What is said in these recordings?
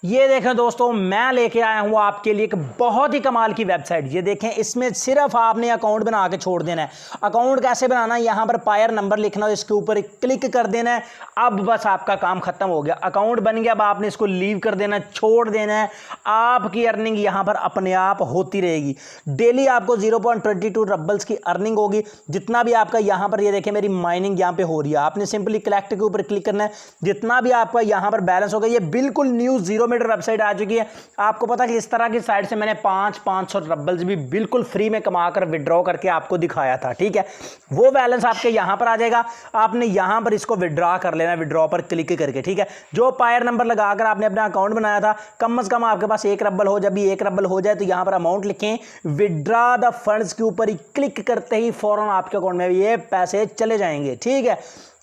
ये देखें दोस्तों, मैं लेके आया हूँ आपके लिए एक बहुत ही कमाल की वेबसाइट। ये देखें, इसमें सिर्फ आपने अकाउंट बना के छोड़ देना है। अकाउंट कैसे बनाना है, यहाँ पर पायर नंबर लिखना है, इसके ऊपर क्लिक कर देना है। अब बस आपका काम खत्म हो गया, अकाउंट बन गया। अब आपने इसको लीव कर देना है, छोड़ देना है। आपकी अर्निंग यहाँ पर अपने आप होती रहेगी। डेली आपको 0.22 रबल्स की अर्निंग होगी। जितना भी आपका यहाँ पर, ये देखें मेरी माइनिंग यहाँ पे हो रही है। आपने सिंपली कलेक्ट के ऊपर क्लिक करना है। जितना भी आपका यहाँ पर बैलेंस होगा, ये बिल्कुल न्यू 0 मीटर वेबसाइट आ चुकी है। आपको पता है कि इस तरह की साइट से मैंने 500 रबल्स भी बिल्कुल फ्री में कमाकर विड्रॉ करके आपको दिखाया था। ठीक है, वो बैलेंस आपके यहां पर आ जाएगा। आपने यहां पर इसको विड्रॉ कर लेना, विड्रॉ पर क्लिक करके। ठीक है, जो पायर नंबर लगाकर आपने अपना अकाउंट बनाया था, कम से कम आपके पास 1 रबल हो। जब भी 1 रबल हो जाए तो यहां पर अमाउंट लिखें, विड्रॉ द फंड्स के ऊपर ही क्लिक करते ही फौरन आपके अकाउंट में ये पैसे चले जाएंगे। ठीक है,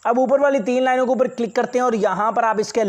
अब ऊपर वाली 3 लाइनों के ऊपर क्लिक करते हैं और यहां पर आप इसके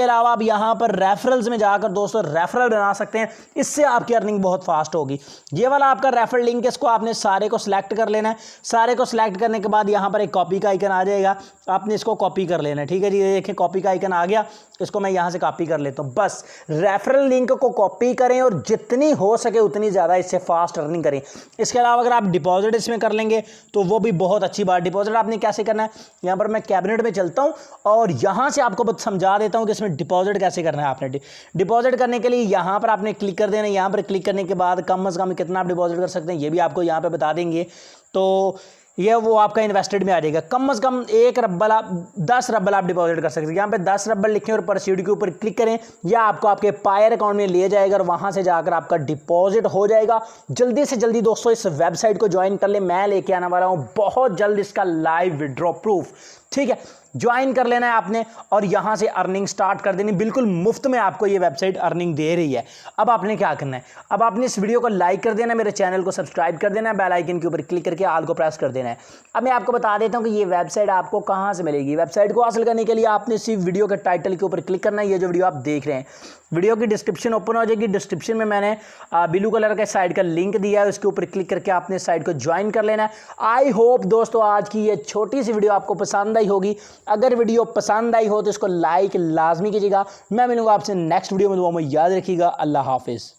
अलावा आप यहां पर रेफरल्स में जाकर दोस्तों रेफरल बना सकते हैं। इससे आपकी अर्निंग बहुत फास्ट होगी। ये वाला आपका रेफरल लिंक है, इसको आपने सारे को सिलेक्ट कर लेना है। सारे को सिलेक्ट करने के बाद यहां पर एक कॉपी का आइकन आ जाएगा, आपने इसको कॉपी कर लेना है। ठीक है जी, ये देखिए कॉपी का आइकन आ गया, इसको मैं यहां से कॉपी कर लेता हूं। बस रेफरल लिंक को कॉपी करें और जितनी हो सके उतनी ज़्यादा इससे फास्ट अर्निंग करें। इसके अलावा अगर आप डिपॉजिट इसमें कर लेंगे तो वो भी बहुत अच्छी बात। डिपॉजिट आपने कैसे करना है, यहाँ पर मैं कैबिनेट में चलता हूं और यहां से आपको समझा देता हूं कि इसमें डिपॉजिट कैसे करना है। आपने डिपॉजिट करने के लिए यहां पर आपने क्लिक कर देना है। यहां पर क्लिक करने के बाद कम से कम कितना आप डिपॉजिट कर सकते हैं ये भी आपको यहां पे बता देंगे। तो ये वो आपका इन्वेस्टेड में आ जाएगा। कम से कम 1 रबल आप 10 रबल आप डिपॉजिट कर सकते हैं। यहाँ पे 10 रबल लिखें और प्रोसीड के ऊपर क्लिक करें, या आपको आपके पायर अकाउंट में ले जाएगा और वहां से जाकर आपका डिपॉजिट हो जाएगा। जल्दी से जल्दी दोस्तों इस वेबसाइट को ज्वाइन कर ले, मैं लेके आने वाला हूं बहुत जल्द इसका लाइव विड्रॉ प्रूफ। ठीक है, ज्वाइन कर लेना है आपने और यहां से अर्निंग स्टार्ट कर देनी। बिल्कुल मुफ्त में आपको ये वेबसाइट अर्निंग दे रही है। अब आपने क्या करना है, अब आपने इस वीडियो को लाइक कर देना, मेरे चैनल को सब्सक्राइब कर देना, बेल आइकन के ऊपर क्लिक करके ऑल को प्रेस कर देना है। अब मैं आपको बता देता हूं कि ये वेबसाइट आपको कहां से मिलेगी। वेबसाइट को हासिल करने के लिए आपने सिर्फ वीडियो के टाइटल के ऊपर क्लिक करना है। ये जो वीडियो आप देख रहे हैं, वीडियो की डिस्क्रिप्शन ओपन हो जाएगी। डिस्क्रिप्शन में मैंने ब्लू कलर के साइट का लिंक दिया है, उसके ऊपर क्लिक करके आपने साइट को ज्वाइन कर लेना है। आई होप दोस्तों आज की ये छोटी सी वीडियो आपको पसंद आई होगी। अगर वीडियो पसंद आई हो तो इसको लाइक लाजमी कीजिएगा। मैं मिलूंगा आपसे नेक्स्ट वीडियो में, दुआ में याद रखिएगा। अल्लाह हाफिज़।